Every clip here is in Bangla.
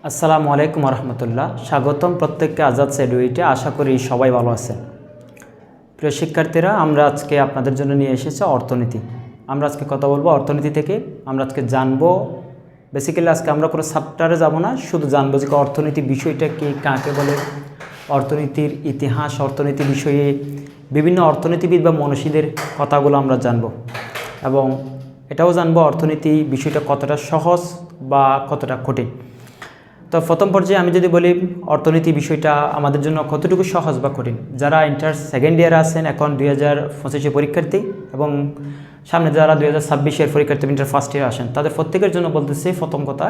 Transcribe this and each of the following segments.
আসসালামু আলাইকুম রহমতুল্লাহ। স্বাগতম প্রত্যেককে আজাদ সেডুইটে। আশা করি সবাই ভালো আছেন। প্রিয় শিক্ষার্থীরা, আমরা আজকে আপনাদের জন্য নিয়ে এসেছি অর্থনীতি। আমরা আজকে কথা বলবো অর্থনীতি থেকে। আমরা আজকে জানবো, বেসিক্যালি আজকে আমরা কোনো চ্যাপ্টারে যাব না, শুধু জানবো যে অর্থনীতি বিষয়টা কি, কাকে বলে, অর্থনীতির ইতিহাস, অর্থনীতি বিষয়ে বিভিন্ন অর্থনীতিবিদ বা মনীষীদের কথাগুলো আমরা জানবো এবং এটাও জানবো অর্থনীতি বিষয়টা কতটা সহজ বা কতটা কঠিন। তো প্রথম পর্যায়ে আমি যদি বলি অর্থনীতি বিষয়টা আমাদের জন্য কতটুকু সহজ বা কঠিন, যারা ইন্টার সেকেন্ড ইয়ারে আছেন, এখন 2025 পরীক্ষার্থী এবং সামনে যারা 2026 পরীক্ষার্থী ইন্টার ফার্স্ট ইয়ারে আসেন, তাদের প্রত্যেকের জন্য বলতেছি প্রথম কথা,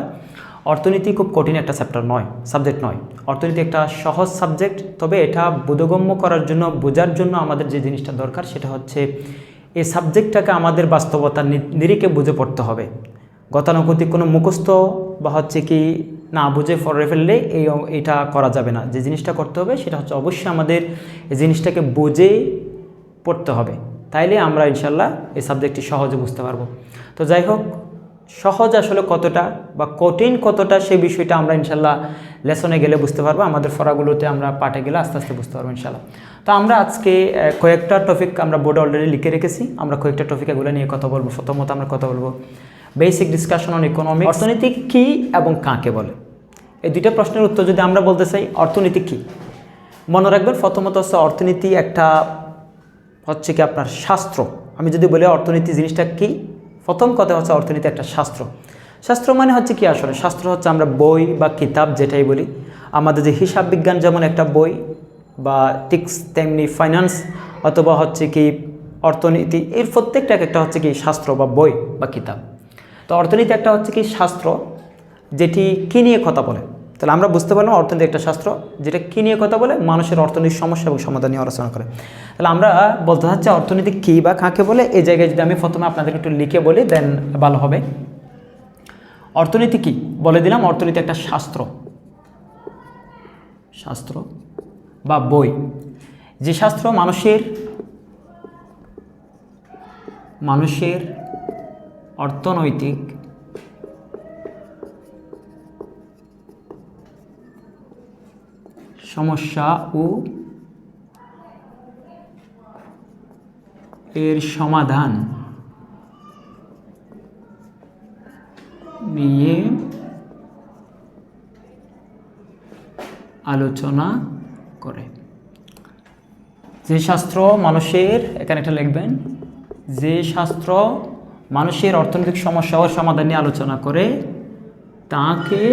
অর্থনীতি খুব কঠিন একটা চ্যাপ্টার নয়, সাবজেক্ট নয়। অর্থনীতি একটা সহজ সাবজেক্ট, তবে এটা বোধগম্য করার জন্য, বোঝার জন্য আমাদের যে জিনিসটা দরকার সেটা হচ্ছে এই সাবজেক্টটাকে আমাদের বাস্তবতার নিরিখে বুঝে পড়তে হবে। গতানুগতিক কোনো মুখস্থ বা হচ্ছে কি না বুঝে পড়ে ফেললে এটা করা যাবে না। যে জিনিসটা করতে হবে সেটা হচ্ছে অবশ্যই আমাদের এই জিনিসটাকে বুঝে পড়তে হবে, তাইলে আমরা ইনশাল্লাহ এই সাবজেক্টটি সহজে বুঝতে পারবো। তো যাই হোক, সহজ আসলে কতটা বা কঠিন কতটা সেই বিষয়টা আমরা ইনশাল্লাহ লেসনে গেলে বুঝতে পারবো, আমাদের পড়াগুলোতে আমরা পাঠে গেলে আস্তে আস্তে বুঝতে পারবো ইনশাল্লাহ। তো আমরা আজকে কয়েকটা টপিক আমরা বোর্ডে অলরেডি লিখে রেখেছি, আমরা কয়েকটা টপিক এগুলো নিয়ে কথা বলবো। প্রথমত আমরা কথা বলবো বেসিক ডিসকাশন অন ইকোনমিক্স, অর্থনীতি কী এবং কাকে বলে। এই দুইটা প্রশ্নের উত্তর যদি আমরা বলতে চাই, অর্থনীতি কী, মনে রাখবেন প্রথমত হচ্ছে অর্থনীতি একটা হচ্ছে কি আপনার শাস্ত্র। আমি যদি বলি অর্থনীতি জিনিসটা কী, প্রথম কথা হচ্ছে অর্থনীতি একটা শাস্ত্র। শাস্ত্র মানে হচ্ছে কি, আসলে শাস্ত্র হচ্ছে আমরা বই বা কিতাব যেটাই বলি। আমাদের যে হিসাব বিজ্ঞান যেমন একটা বই, বা ঠিক তেমনি ফাইন্যান্স অথবা হচ্ছে কি অর্থনীতি, এর প্রত্যেকটা একটা হচ্ছে কি শাস্ত্র বা বই বা কিতাব। তো অর্থনীতি একটা হচ্ছে কি শাস্ত্র যেটি কী নিয়ে কথা বলে। তাহলে আমরা বুঝতে পারলাম অর্থনীতি একটা শাস্ত্র যেটা কী নিয়ে কথা বলে, মানুষের অর্থনৈতিক সমস্যা এবং সমাধান নিয়ে আলোচনা করে। তাহলে আমরা বলতে চাচ্ছি অর্থনীতি কী বা কাকে বলে। এই জায়গায় যদি আমি প্রথমে আপনাদের একটু লিখে বলি দেন ভালো হবে। অর্থনীতি কী বলে দিলাম, অর্থনীতি একটা শাস্ত্র, শাস্ত্র বা বই, যে শাস্ত্র মানুষের অর্থনৈতিক সমস্যা ও এর সমাধান নিয়ে আলোচনা করে। যে শাস্ত্র মানুষের, এখানে একটা লিখবেন, যে শাস্ত্র মানুষের অর্থনৈতিক সমস্যা ও সমাধান নিয়ে আলোচনা করে তাকে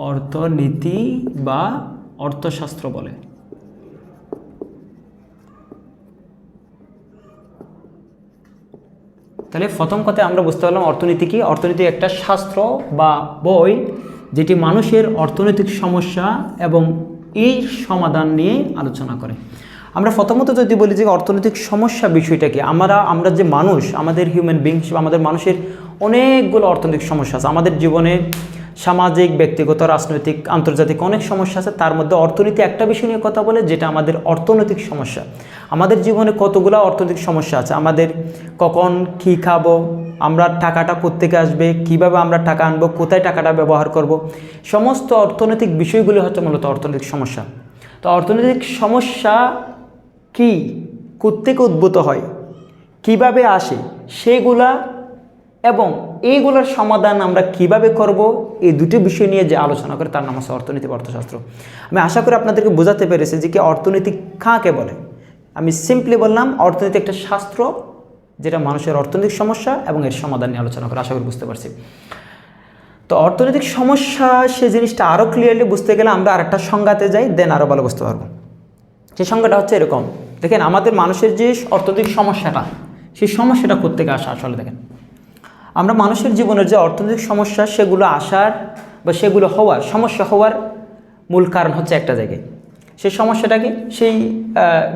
অর্থনীতি বা অর্থশাস্ত্র বলে। তাহলে প্রথম কথা আমরা বুঝতে পারলাম অর্থনীতি কি। অর্থনীতি একটা শাস্ত্র বা বই যেটি মানুষের অর্থনৈতিক সমস্যা এবং এই সমাধান নিয়ে আলোচনা করে। আমরা প্রথমত যদি বলি যে অর্থনৈতিক সমস্যা বিষয়টা কি, আমরা যে মানুষ, আমাদের হিউম্যান বিং হিসেবে আমাদের মানুষের অনেকগুলো অর্থনৈতিক সমস্যা আছে। আমাদের জীবনে সামাজিক, ব্যক্তিগত, রাজনৈতিক, আন্তর্জাতিক অনেক সমস্যা আছে। তার মধ্যে অর্থনীতি একটা বিষয় নিয়ে কথা বলে যেটা আমাদের অর্থনৈতিক সমস্যা। আমাদের জীবনে কতগুলো অর্থনৈতিক সমস্যা আছে, আমাদের কখন কী খাবো, আমরা টাকাটা কোত্থেকে আসবে, কিভাবে আমরা টাকা আনবো, কোথায় টাকাটা ব্যবহার করব, সমস্ত অর্থনৈতিক বিষয়গুলো হচ্ছে মূলত অর্থনৈতিক সমস্যা। তো অর্থনৈতিক সমস্যা কি, কোত্থেকে উদ্ভূত হয়, কিভাবে আসে সেগুলা এবং এইগুলোর সমাধান আমরা কিভাবে করব, এই দুটি বিষয় নিয়ে যে আলোচনা করে তার নাম হচ্ছে অর্থনীতি বা অর্থশাস্ত্র। আমি আশা করি আপনাদেরকে বোঝাতে পেরেছি যে কি অর্থনীতি কাকে বলে। আমি সিম্পলি বললাম অর্থনীতি একটা শাস্ত্র যেটা মানুষের অর্থনৈতিক সমস্যা এবং এর সমাধান নিয়ে আলোচনা করে। আশা করি বুঝতে পারছি। তো অর্থনৈতিক সমস্যা সে জিনিসটা আরও ক্লিয়ারলি বুঝতে গেলে আমরা আরেকটা সংজ্ঞাতে যাই, দেন আরও ভালো বুঝতে পারবো। সেই সংজ্ঞাটা হচ্ছে এরকম, দেখেন আমাদের মানুষের যে অর্থনৈতিক সমস্যাটা, সেই সমস্যাটা কোত্থেকে আসে। আসলে দেখেন আমরা মানুষের জীবনের যে অর্থনৈতিক সমস্যা সেগুলো আসার বা সেগুলো হওয়ার, সমস্যা হওয়ার মূল কারণ হচ্ছে একটা জায়গায়। সেই সমস্যাটা কি, সেই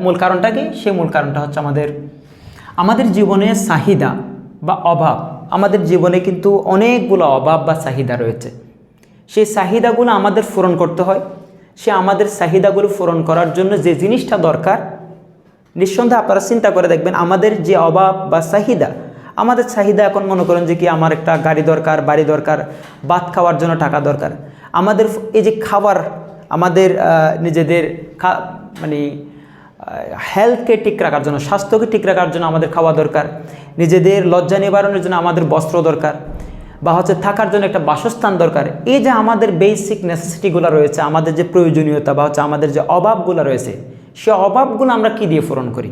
মূল কারণটা কি, সেই মূল কারণটা হচ্ছে আমাদের জীবনে চাহিদা বা অভাব। আমাদের জীবনে কিন্তু অনেকগুলো অভাব বা চাহিদা রয়েছে। সেই চাহিদাগুলো আমাদের পূরণ করতে হয়। আমাদের চাহিদাগুলো পূরণ করার জন্য যে জিনিসটা দরকার, নিঃসন্দেহে আপনারা চিন্তা করে দেখবেন আমাদের যে অভাব বা চাহিদা, আমাদের চাহিদা এখন মনে করেন যে কি আমার একটা গাড়ি দরকার, বাড়ি দরকার, ভাত খাওয়ার জন্য টাকা দরকার। আমাদের এই যে খাবার, আমাদের নিজেদের মানে হেলথকে ঠিক রাখার জন্য, স্বাস্থ্যকে ঠিক রাখার জন্য আমাদের খাওয়া দরকার, নিজেদের লজ্জা নিবারণের জন্য আমাদের বস্ত্র দরকার, বা হচ্ছে থাকার জন্য একটা বাসস্থান দরকার। এই যে আমাদের বেসিক নেসেসিটিগুলো রয়েছে, আমাদের যে প্রয়োজনীয়তা বা হচ্ছে আমাদের যে অভাবগুলো রয়েছে, সে অভাবগুলো আমরা কী দিয়ে পূরণ করি?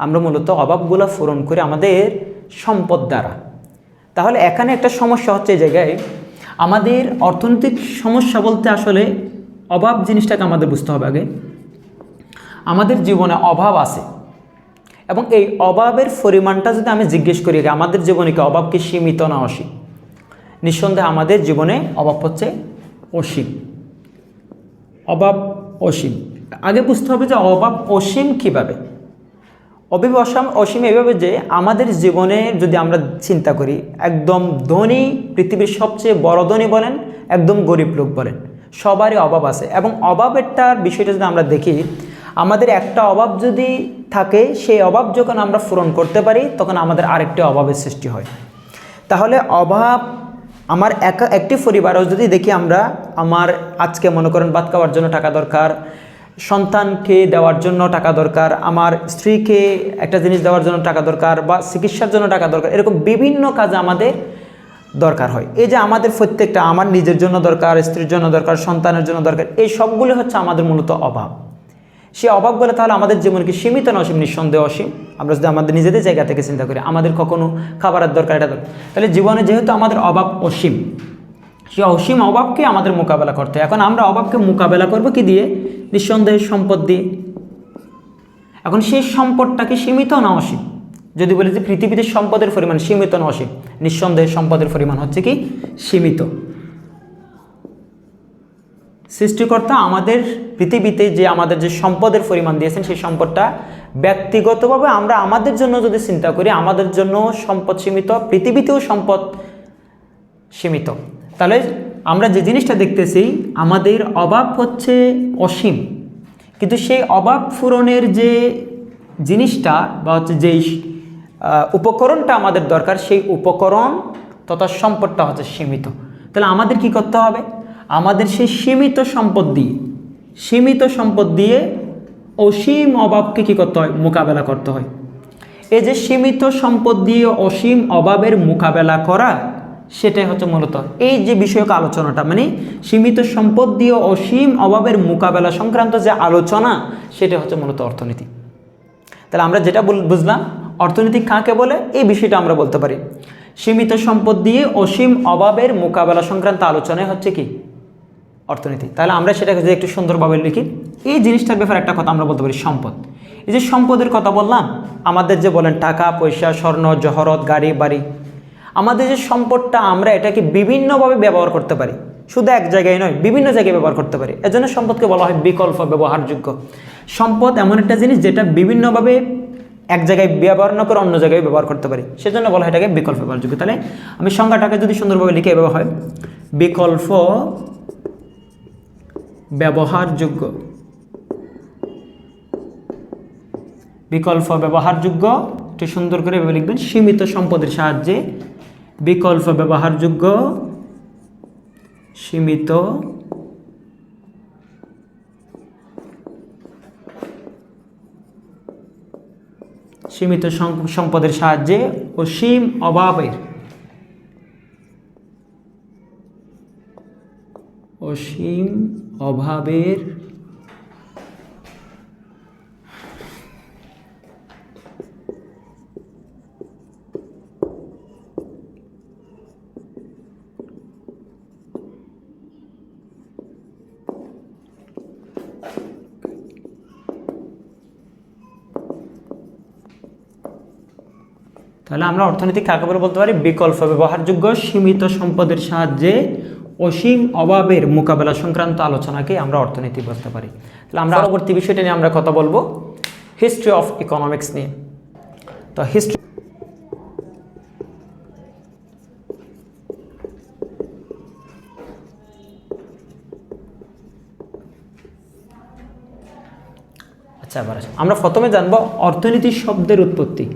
আমরা মূলত অভাবগুলো পূরণ করি আমাদের সম্পদ দ্বারা। তাহলে এখানে একটা সমস্যা হচ্ছে এই জায়গায়, আমাদের অর্থনৈতিক সমস্যা বলতে আসলে অভাব জিনিসটাকে আমাদের বুঝতে হবে আগে। আমাদের জীবনে অভাব আছে এবং এই অভাবের পরিমাণটা যদি আমি জিজ্ঞেস করি আমাদের জীবনে কি অভাব কি সীমিত না অসীম? নিঃসন্দেহে আমাদের জীবনে অভাব হচ্ছে অসীম। অভাব অসীম। আগে বুঝতে হবে যে অভাব অসীম কীভাবে। অসীম এভাবে যে আমাদের জীবনে যদি আমরা চিন্তা করি, একদম ধনী, পৃথিবীর সবচেয়ে বড় ধনী বলেন, একদম গরিব লোক বলেন, সবারই অভাব আছে। এবং অভাবেরটার বিষয়টা যদি আমরা দেখি, আমাদের একটা অভাব যদি থাকে, সেই অভাব যখন আমরা পূরণ করতে পারি তখন আমাদের আরেকটি অভাবের সৃষ্টি হয়। তাহলে অভাব আমার একটি পরিবারও যদি দেখি আমরা, আমার আজকে মনে করেন ভাত খাওয়ার জন্য টাকা দরকার, সন্তানকে দেওয়ার জন্য টাকা দরকার, আমার স্ত্রীকে একটা জিনিস দেওয়ার জন্য টাকা দরকার, বা চিকিৎসার জন্য টাকা দরকার, এরকম বিভিন্ন কাজে আমাদের দরকার হয়। এই যে আমাদের প্রত্যেকটা, আমার নিজের জন্য দরকার, স্ত্রীর জন্য দরকার, সন্তানের জন্য দরকার, এই সবগুলো হচ্ছে আমাদের মূলত অভাব। সেই অভাবগুলো তাহলে আমাদের জীবন কি সীমিত না অসীম? নিঃসন্দেহ অসীম। আমরা যদি আমাদের নিজেদের জায়গা থেকে চিন্তা করি, আমাদের কখনো খাবারের দরকার, এটা দরকার, তাহলে জীবনে যেহেতু আমাদের অভাব অসীম, সেই অসীম অভাবকে আমাদের মোকাবেলা করতে হয়। এখন আমরা অভাবকে মোকাবেলা করবো কি দিয়ে? নিঃসন্দেহে সম্পদ দিয়ে। এখন সেই সম্পদটা কি সীমিত না অসীম? যদি বলি যে পৃথিবীতে সম্পদের পরিমাণ সীমিত না অসীম, নিঃসন্দেহে সম্পদের পরিমাণ হচ্ছে কি সীমিত। সৃষ্টিকর্তা আমাদের পৃথিবীতে যে আমাদের যে সম্পদের পরিমাণ দিয়েছেন, সেই সম্পদটা ব্যক্তিগতভাবে আমরা আমাদের জন্য যদি চিন্তা করি, আমাদের জন্য সম্পদ সীমিত, পৃথিবীতেও সম্পদ সীমিত। তাহলে আমরা যে জিনিসটা দেখতেছি, আমাদের অভাব হচ্ছে অসীম, কিন্তু সেই অভাব পূরণের যে জিনিসটা বা হচ্ছে যেই উপকরণটা আমাদের দরকার, সেই উপকরণ তথা সম্পদটা হচ্ছে সীমিত। তাহলে আমাদের কি করতে হবে? আমাদের সেই সীমিত সম্পদ দিয়ে অসীম অভাবকে কী করতে হয়? মোকাবেলা করতে হয়। এই যে সীমিত সম্পদ দিয়ে অসীম অভাবের মোকাবেলা করা, সেটাই হচ্ছে মূলত এই যে বিষয়ক আলোচনাটা, মানে সীমিত সম্পদ দিয়ে অসীম অভাবের মোকাবেলা সংক্রান্ত যে আলোচনা, সেটা হচ্ছে মূলত অর্থনীতি। তাহলে আমরা যেটা বুঝলাম অর্থনীতি কাকে বলে, এই বিষয়টা আমরা বলতে পারি সীমিত সম্পদ দিয়ে অসীম অভাবের মোকাবেলা সংক্রান্ত আলোচনায় হচ্ছে কি অর্থনীতি। তাহলে আমরা সেটাকে যদি একটু সুন্দরভাবে লিখি, এই জিনিসটার ব্যাপারে একটা কথা আমরা বলতে পারি সম্পদ। এই যে সম্পদের কথা বললাম, আমাদের যে বলেন টাকা পয়সা, স্বর্ণ জহরত, গাড়ি বাড়ি, আমাদের যে সম্পদটা, আমরা এটাকে বিভিন্নভাবে ব্যবহার করতে পারি, শুধু এক জায়গায় নয়, বিভিন্ন জায়গায় ব্যবহার করতে পারি। এজন্য সম্পদকে বলা হয় বিকল্প ব্যবহারযোগ্য। সম্পদ এমন একটা জিনিস যেটা বিভিন্নভাবে এক জায়গায় ব্যবহার না করে অন্য জায়গায় ব্যবহার করতে পারি, সেজন্য বলা হয় এটাকে বিকল্প ব্যবহারযোগ্য। তাহলে আমি সংজ্ঞাটাকে যদি সুন্দরভাবে লিখে এভাবে হয়, বিকল্প ব্যবহারযোগ্য। বিকল্প ব্যবহারযোগ্য একটু সুন্দর করে এভাবে লিখবেন, সীমিত সম্পদের সাহায্যে বিকল্প ব্যবহারযোগ্য, সীমিত সম্পদের সাহায্যে অসীম অভাবের তাহলে আমরা অর্থনীতি কাকে বলে বলতে পারি? বিকল্প ব্যবহারযোগ্য সীমিত সম্পদের সাহায্যে অসীম অভাবের মোকাবেলা সংক্রান্ত আলোচনাকে আমরা অর্থনীতি বলতে পারি। তাহলে আমরা পরবর্তী বিষয়টা নিয়ে আমরা কথা বলবো হিস্ট্রি অফ ইকোনমিক্স নিয়ে। তো হিস্ট্রি, আচ্ছা এবার আমরা প্রথমে জানবো অর্থনীতি শব্দের উৎপত্তি।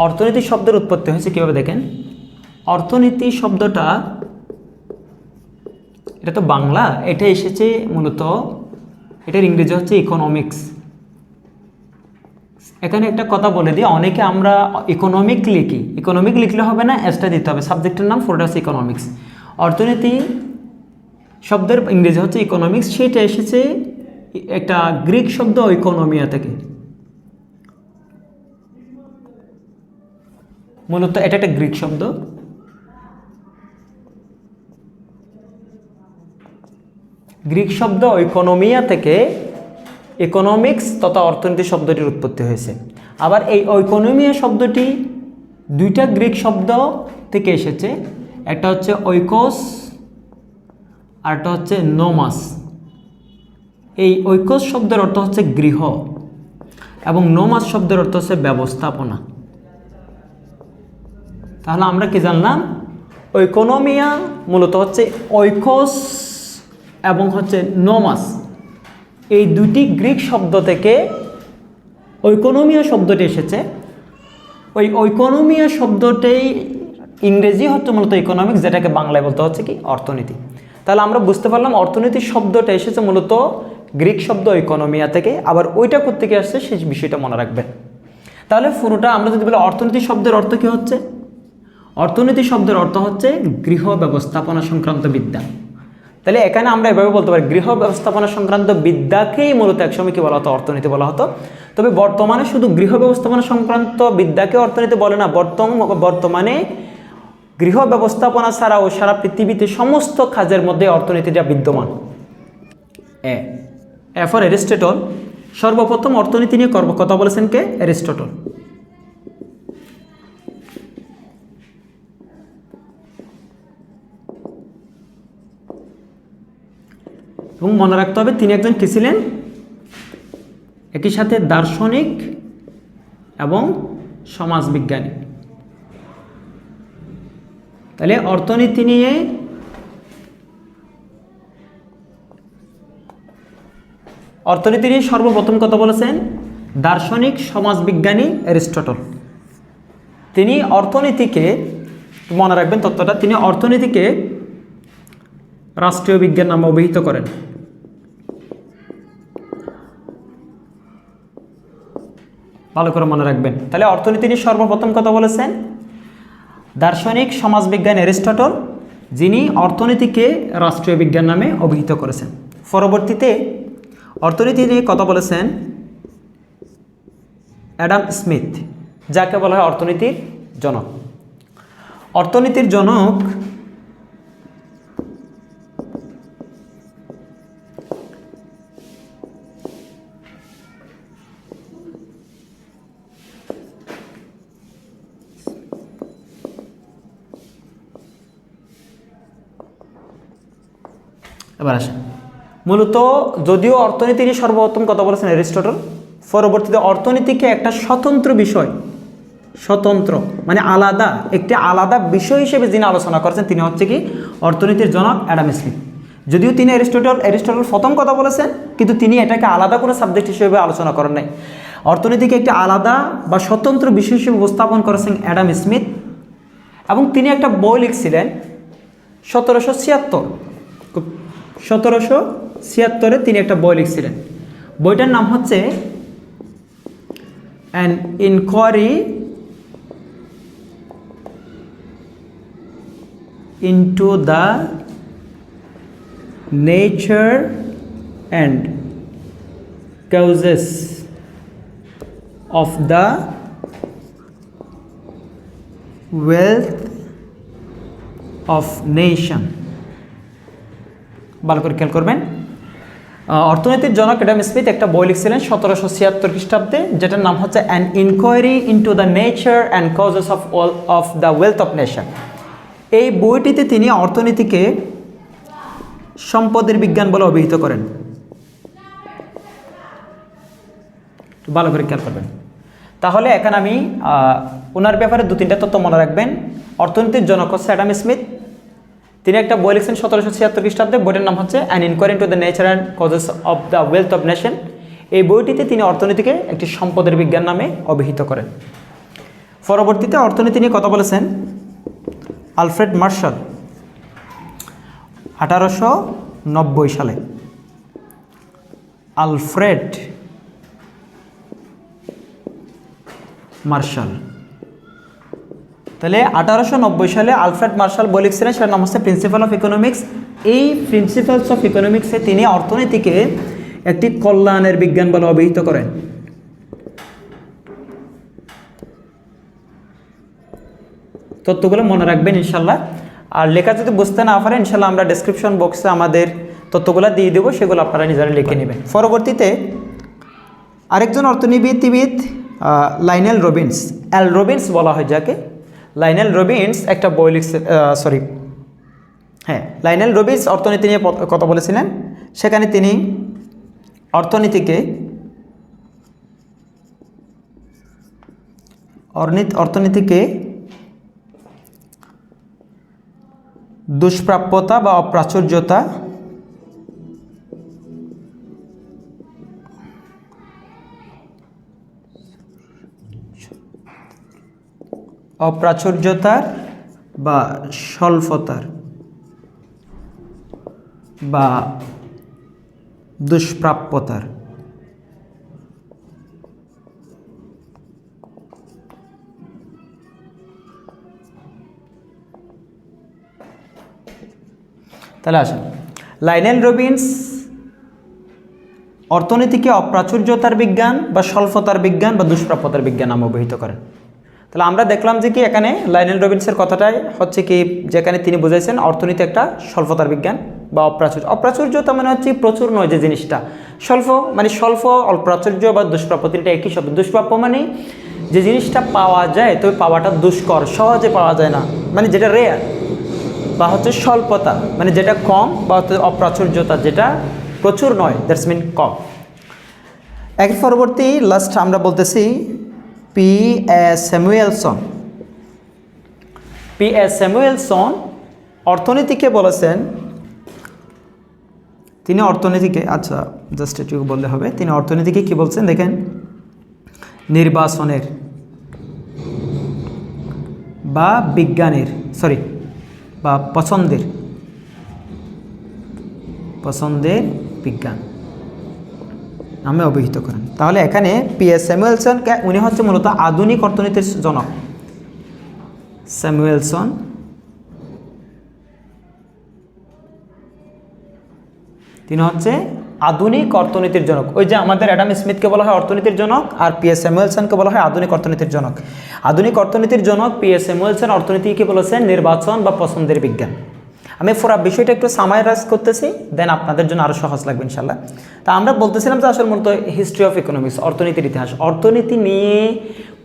অর্থনীতি শব্দের উৎপত্তি হয়েছে কীভাবে দেখেন। অর্থনীতি শব্দটা, এটা তো বাংলা, এটা এসেছে মূলত, এটার ইংরেজি হচ্ছে ইকোনমিক্স। এখানে একটা কথা বলে দিই, অনেকে আমরা ইকোনমিক লিখি, ইকোনমিক লিখলে হবে না, এসটা দিতে হবে, সাবজেক্টের নাম পুরোটা হচ্ছে ইকোনমিক্স। অর্থনীতি শব্দের ইংরেজি হচ্ছে ইকোনমিক্স, সেটা এসেছে একটা গ্রিক শব্দ ইকোনমিয়া থেকে। মূলত এটা একটা গ্রিক শব্দ, গ্রিক শব্দ ইকোনমিয়া থেকে ইকোনমিক্স তথা অর্থনীতি শব্দটির উৎপত্তি হয়েছে। আবার এই ইকোনমিয়া শব্দটি দুইটা গ্রিক শব্দ থেকে এসেছে, একটা হচ্ছে ঐকোস আর একটা হচ্ছে নোমাস। এই ঐকোস শব্দের অর্থ হচ্ছে গৃহ এবং নোমাস শব্দের অর্থ হচ্ছে ব্যবস্থাপনা। তাহলে আমরা কি জানলাম, ইকোনমিয়া মূলত হচ্ছে ঐকোস এবং হচ্ছে নোমাস, এই দুটি গ্রিক শব্দ থেকে ইকোনমিয়া শব্দটি এসেছে। ওই ইকোনমিয়া শব্দটাই ইংরেজি হচ্ছে মূলত ইকোনমিক্স, যেটাকে বাংলায় বলতে হচ্ছে কি অর্থনীতি। তাহলে আমরা বুঝতে পারলাম অর্থনীতি শব্দটা এসেছে মূলত গ্রিক শব্দ ইকোনমিয়া থেকে, আবার ওইটা কোত্থেকে আসছে সেই বিষয়টা মনে রাখবেন। তাহলে পুরোটা আমরা যদি বলি অর্থনীতি শব্দের অর্থ কী হচ্ছে, অর্থনীতি শব্দের অর্থ হচ্ছে গৃহ ব্যবস্থাপনা সংক্রান্ত বিদ্যা। তাহলে এখানে আমরা এভাবে বলতে পারি, গৃহ ব্যবস্থাপনা সংক্রান্ত বিদ্যাকেই মূলত একসময় কী বলা হতো, অর্থনীতি বলা হতো। তবে বর্তমানে শুধু গৃহ ব্যবস্থাপনা সংক্রান্ত বিদ্যাকে অর্থনীতি বলে না, বর্তমানে গৃহ ব্যবস্থাপনা ছাড়াও সারা পৃথিবীতে সমস্ত কাজের মধ্যে অর্থনীতিটা বিদ্যমান। এ ফর অ্যারিস্টটল, সর্বপ্রথম অর্থনীতি নিয়ে কথা বলেছেন কে, অ্যারিস্টটল। এবং মনে রাখতে হবে তিনি একজন কী ছিলেন, একই সাথে দার্শনিক এবং সমাজবিজ্ঞানী। তাহলে অর্থনীতি নিয়ে সর্বপ্রথম কথা বলেছেন দার্শনিক সমাজবিজ্ঞানী অ্যারিস্টটল। তিনি অর্থনীতিকে, মনে রাখবেন তত্ত্বটা, তিনি অর্থনীতিকে রাষ্ট্রীয় বিজ্ঞান নামে অভিহিত করেন। ভালো করে মনে রাখবেন। তাহলে অর্থনীতি নিয়ে সর্বপ্রথম কথা বলেছেন দার্শনিক সমাজবিজ্ঞান অ্যারিস্টটল, যিনি অর্থনীতিকে রাষ্ট্রীয় বিজ্ঞান নামে অভিহিত করেছেন। পরবর্তীতে অর্থনীতি নিয়ে কথা বলেছেন অ্যাডাম স্মিথ, যাকে বলা হয় অর্থনীতির জনক। অর্থনীতির জনক এবার আসেন, মূলত যদিও অর্থনীতি নিয়ে সর্বপ্রথম কথা বলেছেন অ্যারিস্টটল, পরবর্তীতে অর্থনীতিকে একটা স্বতন্ত্র বিষয়, স্বতন্ত্র মানে আলাদা, একটি আলাদা বিষয় হিসেবে যিনি আলোচনা করেছেন তিনি হচ্ছে কি অর্থনীতির জনক অ্যাডাম স্মিথ। যদিও তিনি অ্যারিস্টটল প্রথম কথা বলেছেন, কিন্তু তিনি এটাকে আলাদা করে সাবজেক্ট হিসেবে আলোচনা করেন নাই। অর্থনীতিকে একটি আলাদা বা স্বতন্ত্র বিষয় হিসেবে উপস্থাপন করেছেন অ্যাডাম স্মিথ, এবং তিনি একটা বই লিখছিলেন 1776 তিনি একটা বই লিখছিলেন। বইটার নাম হচ্ছে an inquiry into the nature and causes of the wealth of nation। ভালো করে খেয়াল করবেন, অর্থনীতির জনক অ্যাডাম স্মিথ একটা বই লিখছিলেন 1776 খ্রিস্টাব্দে, যেটার নাম হচ্ছে an inquiry into the nature and causes of the wealth of nation. এই বইটিতে তিনি অর্থনীতিকে সম্পদের বিজ্ঞান বলে অভিহিত করেন। ভালো করে খেয়াল করবেন। তাহলে এখানে আমি ওনার ব্যাপারে 2-3টা তথ্য মনে রাখবেন। অর্থনীতির জনক হচ্ছে অ্যাডাম স্মিথ, তিনি একটা বই লিখছেন 1776 খ্রিস্টাব্দে, বইটির নাম হচ্ছে an inquiry into the nature and causes of the wealth of nation. এই বইটিতে তিনি অর্থনীতিকে একটি সম্পদের বিজ্ঞান নামে অভিহিত করেন। পরবর্তীতে অর্থনীতি নিয়ে কথা বলেছেন আলফ্রেড মার্শাল 1890 সালে। আলফ্রেড মার্শাল, তাহলে 1890 সালে আলফ্রেড মার্শাল বই লিখছিলেন, সেটার নাম হচ্ছে প্রিন্সিপাল অফ ইকোনমিক্স। এই প্রিন্সিপালস অফ ইকোনমিক্সে তিনি অর্থনীতিকে একটি কল্যাণের বিজ্ঞান বলে অভিহিত করেন। তথ্যগুলো মনে রাখবেন ইনশাল্লাহ। আর লেখা যদি বুঝতে না পারেন ইনশাল্লাহ আমরা ডেসক্রিপশন বক্সে আমাদের তথ্যগুলো দিয়ে দেবো, সেগুলো আপনারা নিজেরা লিখে নেবেন। পরবর্তীতে আরেকজন অর্থনীতিবিদ লাইনেল রবিন্স, এল রবিন্স বলা হয় যাকে, লাইনেল রবিন্স একটা বই লিখছে, লাইনেল রবিন্স অর্থনীতি নিয়ে কথা বলেছিলেন। সেখানে তিনি অর্থনীতিকে দুষ্প্রাপ্যতা বা অপ্রাচুর্যতা, অপ্রাচুর্যতার বা স্বল্পতার বা দুষ্প্রাপ্যতার তাহলে আসেন, লাইনেল রবিন্স অর্থনীতিকে অপ্রাচুর্যতার বিজ্ঞান বা স্বল্পতার বিজ্ঞান বা দুষ্প্রাপ্যতার বিজ্ঞান নামে অভিহিত করেন। তাহলে আমরা দেখলাম যে কি এখানে লাইনেল রবিন্সের কথাটাই হচ্ছে কি, যেখানে তিনি বুঝাইছেন অর্থনীতি একটা স্বল্পতার বিজ্ঞান বা অপ্রাচুর্যতা মানে হচ্ছে প্রচুর নয় যে জিনিসটা, স্বল্প অপ্রাচুর্য বা দুষ্প্রাপ্য তিনটা একই শব্দ। দুষ্প্রাপ্য মানে যে জিনিসটা পাওয়া যায় তবে পাওয়াটা দুষ্কর, সহজে পাওয়া যায় না, মানে যেটা রেয়ার, বা হচ্ছে স্বল্পতা মানে যেটা কম, বা অপ্রাচুর্যতা যেটা প্রচুর নয়, দ্যাটস মিন কম। এর পরবর্তী লাস্ট আমরা বলতেছি P.S. স্যামুয়েলসন অর্থনীতিকে বলেছেন, তিনি অর্থনীতিকে, আচ্ছা জাস্ট এটুকু বললে হবে, তিনি অর্থনীতিকে কি বলছেন দেখেন, নির্বাচনের বা বিজ্ঞানের বা পছন্দের বিজ্ঞান নামে অভিহিত করেন। তাহলে এখানে P.S. স্যামুয়েলসনকে, উনি হচ্ছে মূলত আধুনিক অর্থনীতির জনক। স্যামুয়েলসন তিনি হচ্ছে আধুনিক অর্থনীতির জনক। ওই যে আমাদের অ্যাডাম স্মিথকে বলা হয় অর্থনীতির জনক, আর P.S. স্যামুয়েলসনকে বলা হয় আধুনিক অর্থনীতির জনক। আধুনিক অর্থনীতির জনক P.S. স্যামুয়েলসন অর্থনীতিকে বলেছেন নির্বাচন বা পছন্দের বিজ্ঞান। আমি পুরো বিষয়টা একটু সামারাইজ করতেছি, দেন আপনাদের জন্য আরও সহজ লাগবে ইনশাল্লাহ। তা আমরা বলতেছিলাম যে আসলে মূলত হিস্ট্রি অফ ইকোনমিক্স, অর্থনীতির ইতিহাস, অর্থনীতি নিয়ে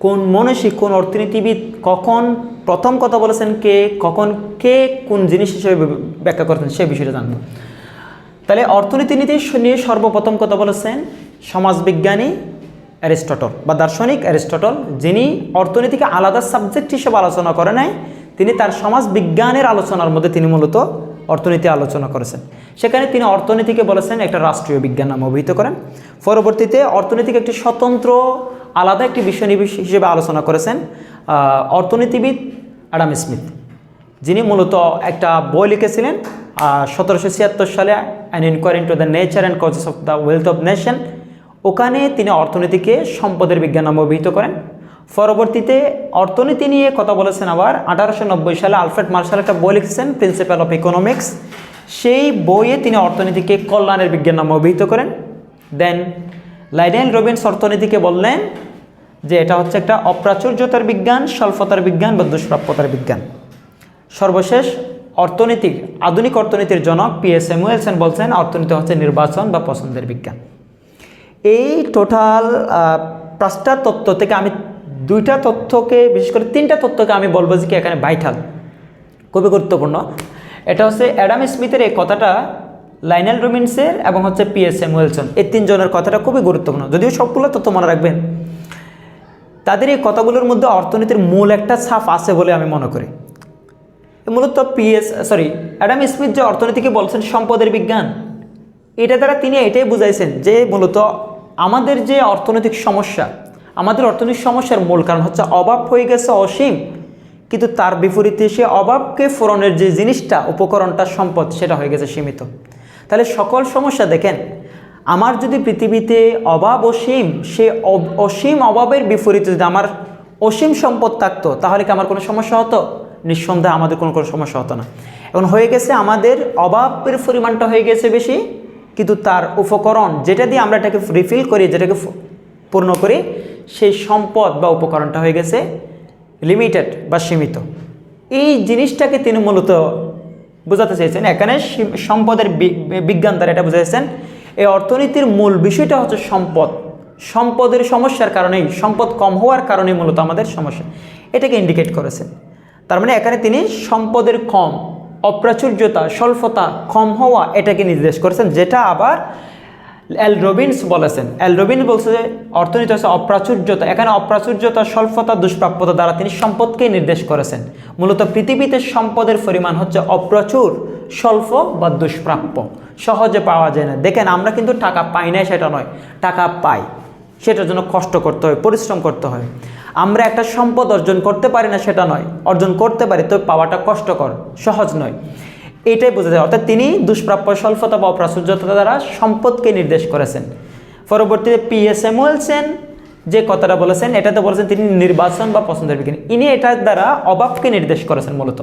কোন মনীষী, কোন অর্থনীতিবিদ কখন প্রথম কথা বলেছেন, কে কোন জিনিস হিসেবে ব্যাখ্যা করতেন সেই বিষয়টা জানবো। তাহলে অর্থনীতি নীতি নিয়ে সর্বপ্রথম কথা বলেছেন সমাজবিজ্ঞানী অ্যারিস্টটল বা দার্শনিক অ্যারিস্টটল, যিনি অর্থনীতিকে আলাদা সাবজেক্ট হিসেবে আলোচনা করে নাই, তিনি তার সমাজ বিজ্ঞানের আলোচনার মধ্যে তিনি মূলত অর্থনীতি আলোচনা করেছেন। সেখানে তিনি অর্থনীতিকে বলেছেন একটা রাষ্ট্রীয় বিজ্ঞান নামে অভিহিত করেন। পরবর্তীতে অর্থনীতিকে একটি স্বতন্ত্র আলাদা একটি বিষয় হিসেবে আলোচনা করেছেন অর্থনীতিবিদ অ্যাডাম স্মিথ, যিনি মূলত একটা বই লিখেছিলেন 1776 সালে, an inquiry into the nature and causes of the wealth of nation. ওখানে তিনি অর্থনীতিকে সম্পদের বিজ্ঞান নামে অভিহিত করেন। পরবর্তীতে অর্থনীতি নিয়ে কথা বলেছেন আবার 1890 সালে আলফ্রেড মার্শাল একটা বই লিখেছেন প্রিন্সিপাল অফ ইকোনমিক্স। সেই বইয়ে তিনি অর্থনীতিকে কল্যাণের বিজ্ঞান নামে অভিহিত করেন। দেন লাইনেল রবিন্স অর্থনীতিকে বললেন যে এটা হচ্ছে একটা অপ্রাচুর্যতার বিজ্ঞান, স্বল্পতার বিজ্ঞান বা দুষ্প্রাপ্যতার বিজ্ঞান। সর্বশেষ আধুনিক অর্থনীতির জনক P.S. স্যামুয়েলসন বলছেন অর্থনীতি হচ্ছে নির্বাচন বা পছন্দের বিজ্ঞান। এই টোটাল 5টা তথ্য থেকে আমি 2টা তথ্যকে, বিশেষ করে 3টা তথ্যকে আমি বলবো যে কি এখানে ভাইটাল, খুবই গুরুত্বপূর্ণ। এটা হচ্ছে অ্যাডাম স্মিথের এই কথাটা, লাইনেল রবিন্সের এবং হচ্ছে P.S. স্যামুয়েলসন, এই 3 জনের কথাটা খুবই গুরুত্বপূর্ণ। যদিও সবগুলো তথ্য মনে রাখবেন, তাদের এই কথাগুলোর মধ্যে অর্থনীতির মূল একটা ছাপ আছে বলে আমি মনে করি। মূলত অ্যাডাম স্মিথ যে অর্থনীতিকে বলছেন সম্পদের বিজ্ঞান, এটা দ্বারা তিনি এটাই বুঝাইছেন যে মূলত আমাদের যে অর্থনৈতিক সমস্যা, আমাদের অর্থনৈতিক সমস্যার মূল কারণ হচ্ছে অভাব হয়ে গেছে অসীম, কিন্তু তার বিপরীতে সে অভাবকে পূরণের যে জিনিসটা, উপকরণটা, সম্পদ, সেটা হয়ে গেছে সীমিত। তাহলে সকল সমস্যা দেখেন, আমার যদি পৃথিবীতে অভাব অসীম, সে অসীম অভাবের বিপরীতে যদি আমার অসীম সম্পদ থাকতো, তাহলে কি আমার কোনো সমস্যা হতো? নিঃসন্দেহে আমাদের কোনো সমস্যা হতো না। এখন হয়ে গেছে আমাদের অভাবের পরিমাণটা হয়ে গেছে বেশি, কিন্তু তার উপকরণ যেটা দিয়ে আমরা এটাকে রিফিল করি, যেটাকে পূর্ণ করি, সেই সম্পদ বা উপকরণটা হয়ে গেছে লিমিটেড বা সীমিত। এই জিনিসটাকে তিনি মূলত বোঝাতে চেয়েছেন এখানে। সম্পদের বিজ্ঞান দ্বারা এটা বুঝাইছেন। এই অর্থনীতির মূল বিষয়টা হচ্ছে সম্পদ। সম্পদের সমস্যার কারণেই, সম্পদ কম হওয়ার কারণেই মূলত আমাদের সমস্যা, এটাকে ইন্ডিকেট করেছেন। তার মানে এখানে তিনি সম্পদের কম, অপ্রাচুর্যতা, স্বল্পতা, কম হওয়া, এটাকে নির্দেশ করেছেন, যেটা আবার এল রবিন্স বলেছেন। এল রবিন্স বলছে যে অর্থনীতি হচ্ছে অপ্রাচুর্যতা। এখানে অপ্রাচুর্যতা, স্বল্পতা, দুষ্প্রাপ্যতা দ্বারা তিনি সম্পদকেই নির্দেশ করেছেন। মূলত পৃথিবীতে সম্পদের পরিমাণ হচ্ছে অপ্রচুর, স্বল্প বা দুষ্প্রাপ্য, সহজে পাওয়া যায় না। দেখেন আমরা কিন্তু টাকা পাই না সেটা নয়, টাকা পাই, সেটার জন্য কষ্ট করতে হয়, পরিশ্রম করতে হয়। আমরা একটা সম্পদ অর্জন করতে পারি না সেটা নয়, অর্জন করতে পারি, তো পাওয়াটা কষ্টকর, সহজ নয়, এটাই বোঝা যায়। অর্থাৎ তিনি দুষ্প্রাপ্য, স্বল্পতা বা অপ্রাচুর্যতা দ্বারা সম্পদকে নির্দেশ করেছেন। পরবর্তীতে P.A. স্যামুয়েলসন যে কথাটা বলেছেন, এটাতে বলেছেন তিনি নির্বাচন বা পছন্দের বিজ্ঞানী। ইনি এটার দ্বারা অভাবকে নির্দেশ করেছেন, মূলত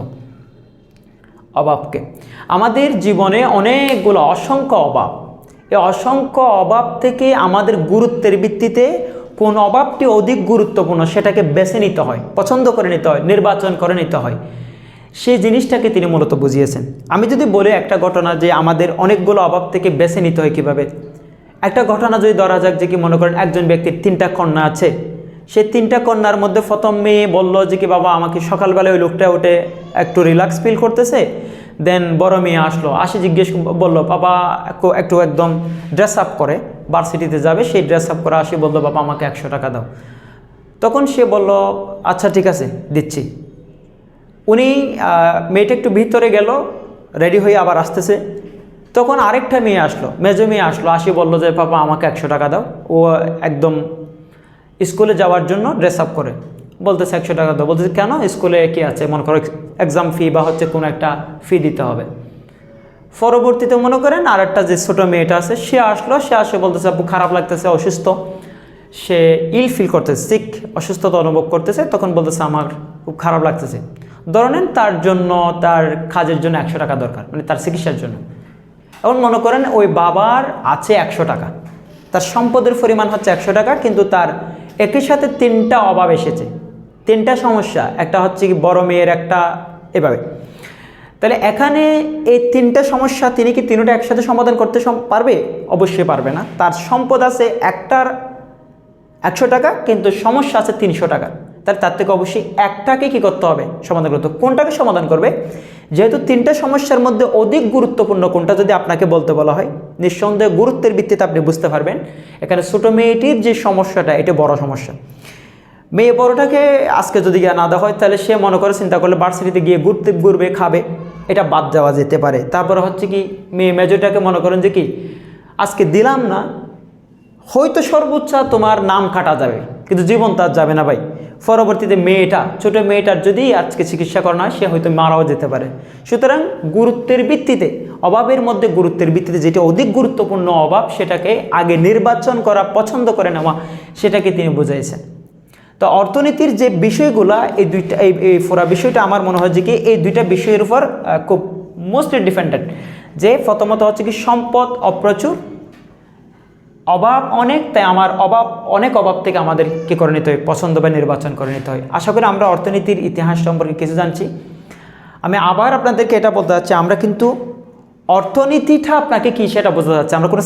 অভাবকে। আমাদের জীবনে অনেকগুলো অসংখ্য অভাব, এই অসংখ্য অভাব থেকে আমাদের গুরুত্বের ভিত্তিতে কোন অভাবটি অধিক গুরুত্বপূর্ণ সেটাকে বেছে নিতে হয়, পছন্দ করে নিতে হয়, নির্বাচন করে নিতে হয়। সেই জিনিসটাকে তিনি মূলত বুঝিয়েছেন। আমি যদি বলি একটা ঘটনা, যে আমাদের অনেকগুলো অভাব থেকে বেছে নিতে হয় কীভাবে। একটা ঘটনা যদি ধরা যাক, যে কি মনে করেন একজন ব্যক্তির 3টা কন্যা আছে। সেই 3টা কন্যার মধ্যে প্রথম মেয়ে বলল যে কি বাবা আমাকে সকালবেলায় ওই লোকটা উঠে একটু রিল্যাক্স ফিল করতেছে। দেন বড় মেয়ে আসলো, জিজ্ঞেস বললো বাবা একটু একদম ড্রেস আপ করে ভার্সিটিতে যাবে, সেই ড্রেস আপ করে বললো বাবা আমাকে 100 টাকা দাও। তখন সে বলল আচ্ছা ঠিক আছে দিচ্ছি। উনি মেয়েটা একটু ভিতরে গেল, রেডি হয়ে আবার আসতেছে। তখন আরেকটা মেয়ে আসলো, মেজো মেয়ে আসলো, বললো যে পাপা আমাকে 100 টাকা দাও। ও একদম স্কুলে যাওয়ার জন্য ড্রেস আপ করে, বলতেছে 100 টাকা দাও। বলতেছে কেন, স্কুলে কি আছে, মনে করো এক্সাম ফি বা হচ্ছে কোনো একটা ফি দিতে হবে। পরবর্তীতে মনে করেন আরেকটা যে ছোটো মেয়েটা আছে, সে আসলো, সে আসে বলতেছে আপু খারাপ লাগতেছে, অসুস্থ, সে ইল ফিল করতেছে, সিক, অসুস্থতা অনুভব করতেছে। তখন বলতেছে আমার খুব খারাপ লাগতেছে, ধরেন তার জন্য, তার কাজের জন্য 100 টাকা দরকার, মানে তার চিকিৎসার জন্য। এখন মনে করেন ওই বাবার আছে 100 টাকা, তার সম্পদের পরিমাণ হচ্ছে 100 টাকা, কিন্তু তার একই সাথে 3টা অভাব এসেছে, 3টা সমস্যা। একটা হচ্ছে কি বড় মেয়ের একটা, এভাবে। তাহলে এখানে এই 3টা সমস্যা তিনি কি 3টা একসাথে সমাধান করতে পারবে? অবশ্যই পারবে না। তার সম্পদ আছে একটার 100 টাকা, কিন্তু সমস্যা আছে 300 টাকা। তাহলে তার থেকে অবশ্যই একটাকে কী করতে হবে, সমাধান করতে হবে। কোনটাকে সমাধান করবে? যেহেতু 3টা সমস্যার মধ্যে অধিক গুরুত্বপূর্ণ কোনটা যদি আপনাকে বলতে বলা হয়, নিঃসন্দেহে গুরুত্বের ভিত্তিতে আপনি বুঝতে পারবেন এখানে ছোটো মেয়েটির যে সমস্যাটা, এটা বড় সমস্যা। মেয়ে বড়টাকে আজকে যদি না দেওয়া হয়, তাহলে সে মনে করে চিন্তা করলে ভার্সিটিতে গিয়ে ঘুরবে, খাবে, এটা বাদ দেওয়া যেতে পারে। তারপরে হচ্ছে কি মেয়ে মেজোটাকে মনে করেন যে কি আজকে দিলাম না, হয়তো সর্বোচ্চ তোমার নাম কাটা যাবে, কিন্তু জীবন তার যাবে না ভাই। পরবর্তীতে মেয়েটা, ছোটো মেয়েটার যদি আজকে চিকিৎসা করানো হয়, সে হয়তো মারাও যেতে পারে। সুতরাং গুরুত্বের ভিত্তিতে, অভাবের মধ্যে গুরুত্বের ভিত্তিতে যেটা অধিক গুরুত্বপূর্ণ অভাব, সেটাকে আগে নির্বাচন করা, পছন্দ করে নেওয়া, সেটাকে তিনি বুঝাইছেন। তো অর্থনীতির যে বিষয়গুলা, এই দুইটা, এই পুরা বিষয়টা আমার মনে হয় যে কি এই দুইটা বিষয়ের উপর খুব মোস্টলি ডিপেন্ডেন্ট। যে প্রথমত হচ্ছে কি সম্পদ অপ্রচুর, অভাব অনেক, তাই আমার অনেক অভাব থেকে আমাদের কী করে নিতে হয়, পছন্দ বা নির্বাচন করে নিতে হয়। আশা করি আমরা অর্থনীতির ইতিহাস সম্পর্কে কিছু জানছি। আমি আবার আপনাদেরকে এটা বলতে চাচ্ছি, আমরা কিন্তু অর্থনীতিটা আপনাকে কী সেটা বোঝা যাচ্ছে, আমরা কোনো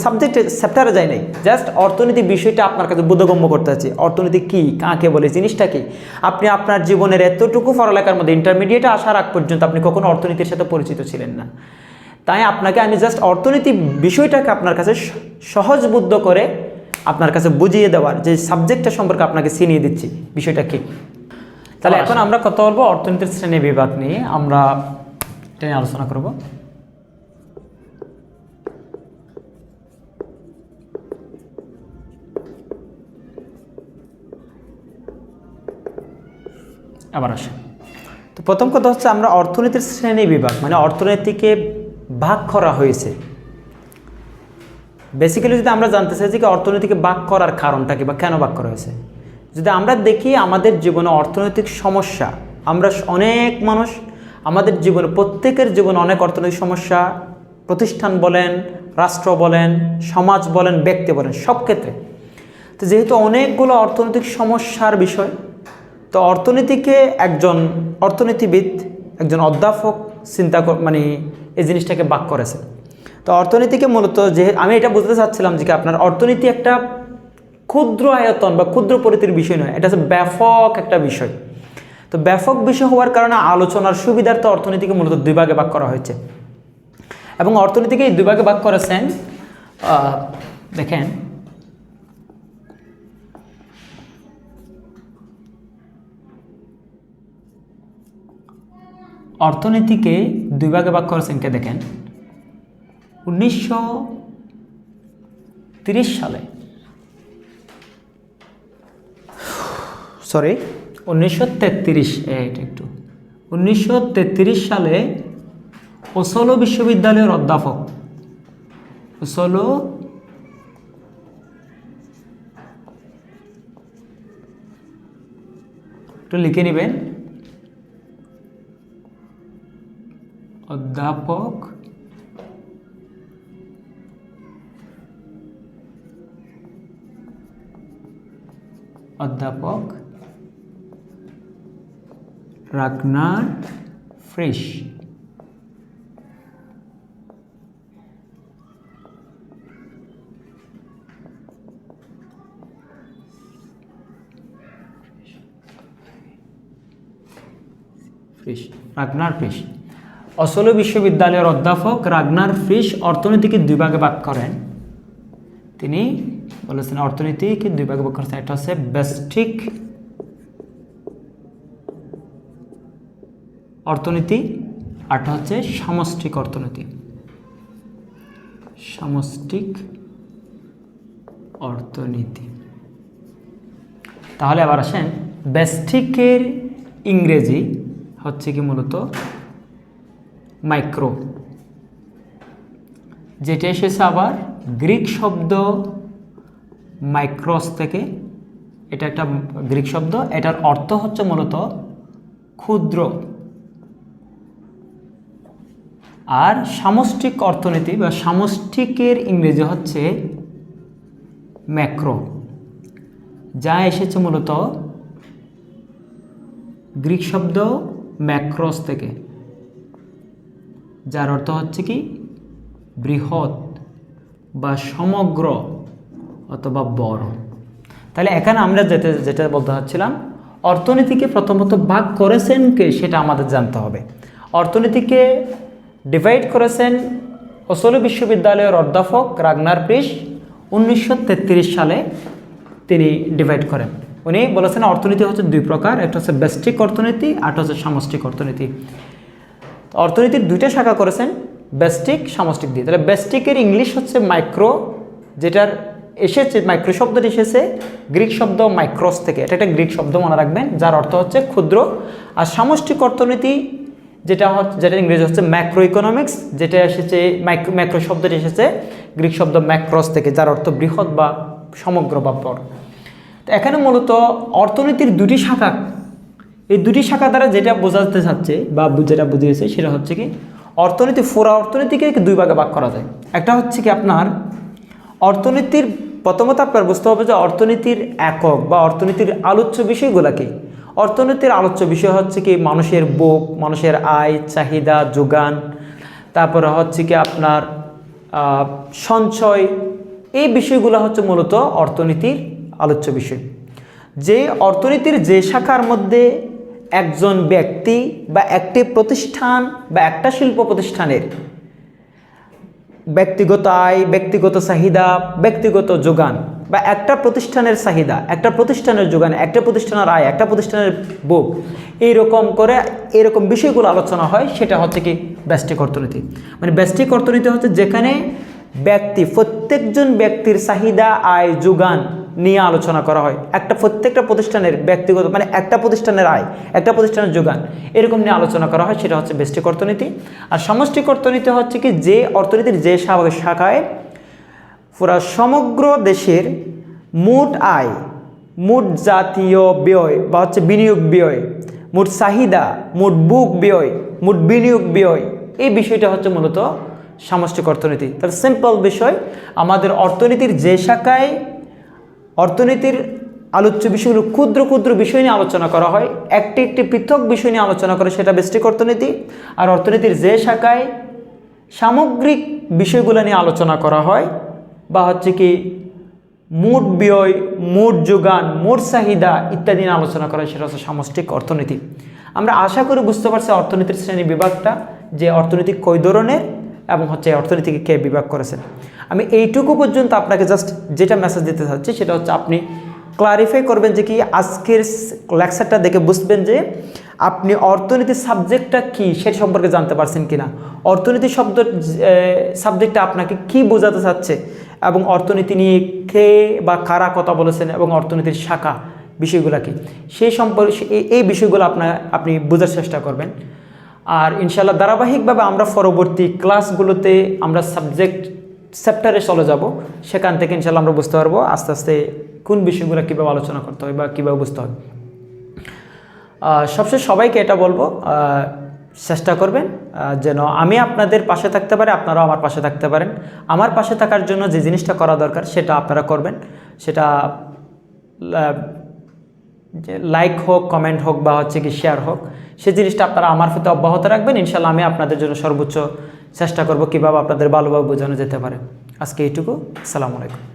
চ্যাপ্টারে যাই নাই, জাস্ট অর্থনীতি বিষয়টা আপনার কাছে বোধগম্য করতে চাচ্ছি। অর্থনীতি কী, কাকে বলে, জিনিসটা কী। আপনি আপনার জীবনের এতটুকু পড়ালেখার মধ্যে ইন্টারমিডিয়েটে আসার আগ পর্যন্ত আপনি কখনো অর্থনীতির সাথে পরিচিত ছিলেন না। তাই আপনাকে আমি জাস্ট অর্থনীতি বিষয়টাকে আপনার কাছে সহজবোধ্য করে আপনার কাছে বুঝিয়ে দেওয়ার যে সাবজেক্টটা সম্পর্কে আপনাকে চিনিয়ে দিচ্ছি, বিষয়টা কী। তাহলে এখন আমরা কথা বলবো অর্থনীতির শ্রেণী বিভাগ নিয়ে, আমরা এটা নিয়ে আলোচনা করব। আবার আসে। তো প্রথম কথা হচ্ছে আমরা অর্থনীতির শ্রেণী বিভাগ মানে অর্থনীতিকে ভাগ করা হয়েছে। বেসিক্যালি যদি আমরা জানতে চাই যে অর্থনীতিকে ভাগ করার কারণটা কি বা কেন ভাগ করা হয়েছে, যদি আমরা দেখি আমাদের জীবনে অর্থনৈতিক সমস্যা, আমরা অনেক মানুষ আমাদের জীবনে প্রত্যেকের জীবনে অনেক অর্থনৈতিক সমস্যা, প্রতিষ্ঠান বলেন, রাষ্ট্র বলেন, সমাজ বলেন, ব্যক্তি বলেন, সব ক্ষেত্রে। তো যেহেতু অনেকগুলো অর্থনৈতিক সমস্যার বিষয়, তো অর্থনীতিকে একজন অর্থনীতিবিদ, একজন অধ্যাপক মানে এই জিনিসটাকে ভাগ করেছে। তো অর্থনীতিকে মূলত যে আমি এটা বুঝতে চাচ্ছিলাম যে আপনার অর্থনীতি একটা ক্ষুদ্র আয়তন বা ক্ষুদ্র পরিধির বিষয় নয়, এটা হচ্ছে ব্যাপক একটা বিষয়। তো ব্যাপক বিষয় হওয়ার কারণে আলোচনার সুবিধার্থে অর্থনীতিকে মূলত দুই ভাগে ভাগ করা হয়েছে এবং অর্থনীতিকে এই দুই ভাগে ভাগ করেছেন। দেখেন অর্থনীতিকে দুই ভাগে ভাগ করেছেন কে, দেখেন 1930 সালে 1933 সালে ওসলো বিশ্ববিদ্যালয়ের অধ্যাপক ওসলো একটু লিখে নেবেন, অধ্যাপক রাগনার ফ্রিশ ওসলো বিশ্ববিদ্যালয়ের অধ্যাপক রাগনার ফ্রিশ অর্থনীতিকে দুই ভাগে ভাগ করেন। তিনি বলেছেন অর্থনীতিকে দুই ভাগে ভাগ করেছেন, একটা হচ্ছে ব্যষ্টিক অর্থনীতি, আরটা হচ্ছে সামষ্টিক অর্থনীতি। তাহলে আবার আসেন, ব্যষ্টিকের ইংরেজি হচ্ছে কি মূলত মাইক্রো, যেটা এসেছে আবার গ্রিক শব্দ মাইক্রোস থেকে। এটা একটা গ্রিক শব্দ, এটার অর্থ হচ্ছে মূলত ক্ষুদ্র। আর সামষ্টিক অর্থনীতি বা সামষ্টিকের ইংরেজি হচ্ছে ম্যাক্রো, যা এসেছে মূলত গ্রিক শব্দ ম্যাক্রোস থেকে, যার অর্থ হচ্ছে কি বৃহৎ বা সমগ্র অথবা বড়। তাহলে এখানে আমরা যেটা বলতে চাচ্ছিলাম, অর্থনীতিকে প্রথমত ভাগ করেছেন কে সেটা আমাদের জানতে হবে। অর্থনীতিকে ডিভাইড করেছেন ওসলো বিশ্ববিদ্যালয়ের অধ্যাপক রাগনার ফ্রিশ 1933 সালে তিনি ডিভাইড করেন। উনি বলেছেন অর্থনীতি হচ্ছে দুই প্রকার, একটা হচ্ছে ব্যষ্টিক অর্থনীতি, আরটা হচ্ছে সামষ্টিক অর্থনীতি। অর্থনীতির দুইটা শাখা করেছেন, ব্যষ্টিক সামষ্টিক দিয়ে। তাহলে ব্যষ্টিকের ইংলিশ হচ্ছে মাইক্রো, যেটার এসেছে মাইক্রো শব্দটি এসেছে গ্রিক শব্দ মাইক্রোস থেকে। এটা একটা গ্রিক শব্দ মনে রাখবেন, যার অর্থ হচ্ছে ক্ষুদ্র। আর সামষ্টিক অর্থনীতি যেটা ইংরেজি হচ্ছে ম্যাক্রো ইকোনমিক্স, যেটা এসেছে ম্যাক্রো শব্দটি এসেছে গ্রিক শব্দ ম্যাক্রোস থেকে, যার অর্থ বৃহৎ বা সমগ্র বা বড়। তো এখানে মূলত অর্থনীতির দুটি শাখা, এই দুটি শাখা দ্বারা যেটা বোঝাতে চাচ্ছে বা যেটা বুঝিয়েছে সেটা হচ্ছে কি পুরো অর্থনীতিকে দুই ভাগে ভাগ করা যায়। একটা হচ্ছে কি আপনার অর্থনীতির, প্রথমত আপনার বুঝতে হবে যে অর্থনীতির একক বা অর্থনীতির আলোচ্য বিষয়গুলো কি। অর্থনীতির আলোচ্য বিষয় হচ্ছে কি মানুষের ভোগ, মানুষের আয়, চাহিদা, যোগান, তারপরে হচ্ছে কি আপনার সঞ্চয়, এই বিষয়গুলো হচ্ছে মূলত অর্থনীতির আলোচ্য বিষয়। যে অর্থনীতির যে শাখার মধ্যে একজন ব্যক্তি বা একটি প্রতিষ্ঠান বা একটা শিল্প প্রতিষ্ঠানের ব্যক্তিগত আয়, ব্যক্তিগত চাহিদা, ব্যক্তিগত যোগান বা একটা প্রতিষ্ঠানের চাহিদা, একটা প্রতিষ্ঠানের যোগান, একটা প্রতিষ্ঠানের আয়, একটা প্রতিষ্ঠানের ভোগ, এরকম বিষয়গুলো আলোচনা হয়, সেটা হচ্ছে কি ব্যষ্টিক অর্থনীতি। মানে ব্যষ্টিক অর্থনীতি হচ্ছে যেখানে প্রত্যেকজন ব্যক্তির চাহিদা, আয়, যোগান নিয়ে আলোচনা করা হয়, প্রত্যেকটা প্রতিষ্ঠানের ব্যক্তিগত মানে একটা প্রতিষ্ঠানের আয়, একটা প্রতিষ্ঠানের যোগান, এরকম নিয়ে আলোচনা করা হয়, সেটা হচ্ছে ব্যষ্টিক অর্থনীতি। আর সমষ্টিক অর্থনীতি হচ্ছে কি, যে অর্থনীতির যে শাখায় পুরা সমগ্র দেশের মোট আয়, মোট জাতীয় ব্যয় বা হচ্ছে বিনিয়োগ ব্যয়, মোট চাহিদা, মোট বুক ব্যয়, মোট বিনিয়োগ ব্যয়, এই বিষয়টা হচ্ছে মূলত সামষ্টিক অর্থনীতি। তাহলে সিম্পল বিষয়, আমাদের অর্থনীতির যে শাখায় অর্থনীতির আলোচ্য বিষয়গুলো ক্ষুদ্র ক্ষুদ্র বিষয় নিয়ে আলোচনা করা হয়, একটি একটি পৃথক বিষয় নিয়ে আলোচনা করে, সেটা ব্যষ্টিক অর্থনীতি। আর অর্থনীতির যে শাখায় সামগ্রিক বিষয়গুলো নিয়ে আলোচনা করা হয় বা হচ্ছে কি মোট ব্যয়, মোট যোগান, মোট চাহিদা ইত্যাদি নিয়ে আলোচনা করা হয়, সেটা হচ্ছে সামষ্টিক অর্থনীতি। আমরা আশা করি বুঝতে পারছি অর্থনীতির শ্রেণী বিভাগটা, যে অর্থনীতি কয় ধরনের এবং হচ্ছে অর্থনীতিকে কে বিভাগ করেছেন। আমি এইটুকু পর্যন্ত আপনাকে জাস্ট যেটা মেসেজ দিতে চাচ্ছি সেটা হচ্ছে আপনি ক্লারিফাই করবেন যে কি আজকের লেকচারটা দেখে বুঝবেন যে আপনি অর্থনীতি সাবজেক্টটা কি সেটা সম্পর্কে জানতে পারছেন কিনা, অর্থনীতি সাবজেক্টটা আপনাকে কি বোঝাতে চাচ্ছে, এবং অর্থনীতি নিয়ে কে বা কারা কথা বলেছেন এবং অর্থনীতির শাখা বিষয়গুলো কি, সেই সম্পর্কে এই বিষয়গুলো আপনি বোঝার চেষ্টা করবেন। আর ইনশাআল্লাহ ধারাবাহিকভাবে আমরা পরবর্তী ক্লাসগুলোতে আমরা চ্যাপ্টারে চলে যাব, সেখান থেকে ইনশাআল্লাহ আমরা বুঝতে পারবো আস্তে আস্তে কোন বিষয়গুলো কীভাবে আলোচনা করতে হয় বা কীভাবে বুঝতে হয়। সবশেষ সবাইকে এটা বলবো, চেষ্টা করবেন যেন আমি আপনাদের পাশে থাকতে পারি, আপনারাও আমার পাশে থাকতে পারেন। আমার পাশে থাকার জন্য যে জিনিসটা করা দরকার সেটা আপনারা করবেন, সেটা লাইক হোক, কমেন্ট হোক বা হচ্ছে কি শেয়ার হোক, সেই জিনিসটা আপনারা আমার প্রতি অব্যাহত রাখবেন। ইনশাআল্লাহ আমি আপনাদের জন্য সর্বোচ্চ চেষ্টা করব কীভাবে আপনাদের ভালোভাবে বোঝানো যেতে পারে। আজকে এইটুকু। আসসালামু আলাইকুম।